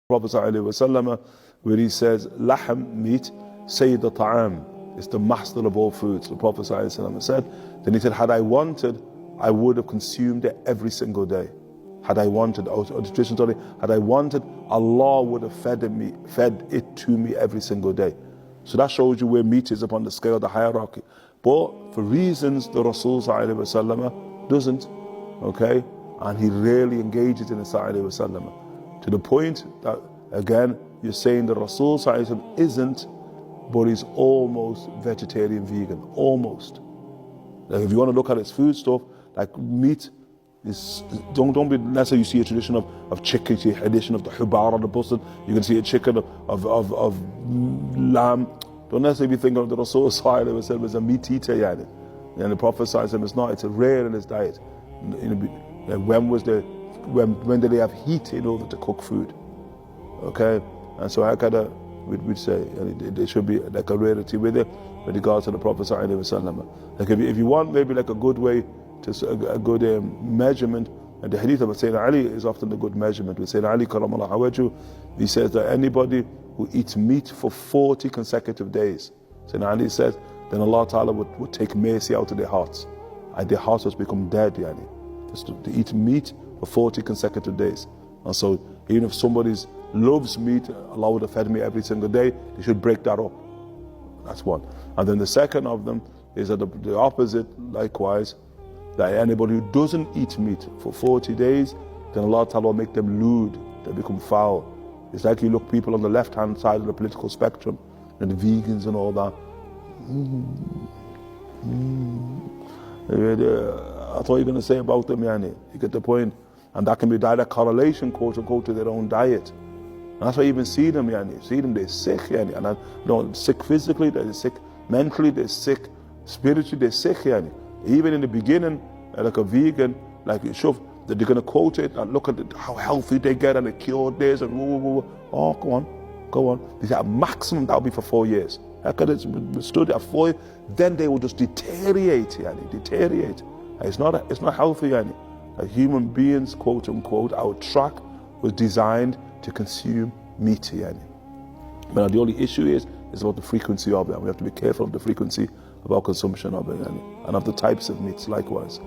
Prophet ﷺ, where he says, Lahm, meat, Sayyid al-Ta'am, is the master of all foods. The Prophet ﷺ said, then he said, had I wanted, I would have consumed it every single day. Had I wanted, had I wanted, Allah would have fed it to me every single day. So that shows you where meat is upon the scale of the hierarchy. But for reasons the Rasul ﷺ doesn't, okay? And he rarely engages in it ﷺ. To the point that, again, you're saying the Rasul ﷺ isn't, but he's almost vegetarian vegan, almost. Like if you want to look at his food stuff, like meat, don't be necessarily you see a tradition of chicken, you see a tradition of the hubar or the busted, you can see a chicken of lamb. Don't necessarily be thinking of the Rasul ﷺ as a meat eater, yani. And the Prophet ﷺ is not, it's rare in his diet. When did they have heat in order to cook food? Okay? And so we'd say there should be like a rarity with it with regards to the Prophet ﷺ. Like if you want maybe like a good way, a good measurement, and the hadith of Sayyidina Ali is often a good measurement. With Sayyidina Ali karamallahu wajhu, he says that anybody who eats meat for 40 consecutive days, Sayyidina Ali says, then Allah Ta'ala would take mercy out of their hearts, and their hearts would become dead, yani. Just to eat meat for 40 consecutive days. And so even if somebody loves meat, Allah would have fed me every single day, they should break that up. That's one. And then the second of them is that the opposite, likewise, that anybody who doesn't eat meat for 40 days, then Allah Ta'ala will make them lewd, they become foul. It's like you look people on the left-hand side of the political spectrum, and the vegans and all that. I thought you were going to say about them, yani. You get the point? And that can be direct correlation, quote unquote, to their own diet. And that's why you even see them, yani. See them, they're sick, yani. And sick physically, they're sick mentally, they're sick spiritually, they're sick, yani. Even in the beginning, like a vegan, like that they're going to quote it and look at how healthy they get and they cured this and oh, go on. They say at maximum that'll be for 4 years. How could it stood at 4 years? Then they will just deteriorate, yani, deteriorate. It's not healthy, yani. Like human beings, quote unquote, our track was designed to consume meat, yani. But the only issue is about the frequency of it, and we have to be careful of the frequency of our consumption of it, yani, and of the types of meats likewise.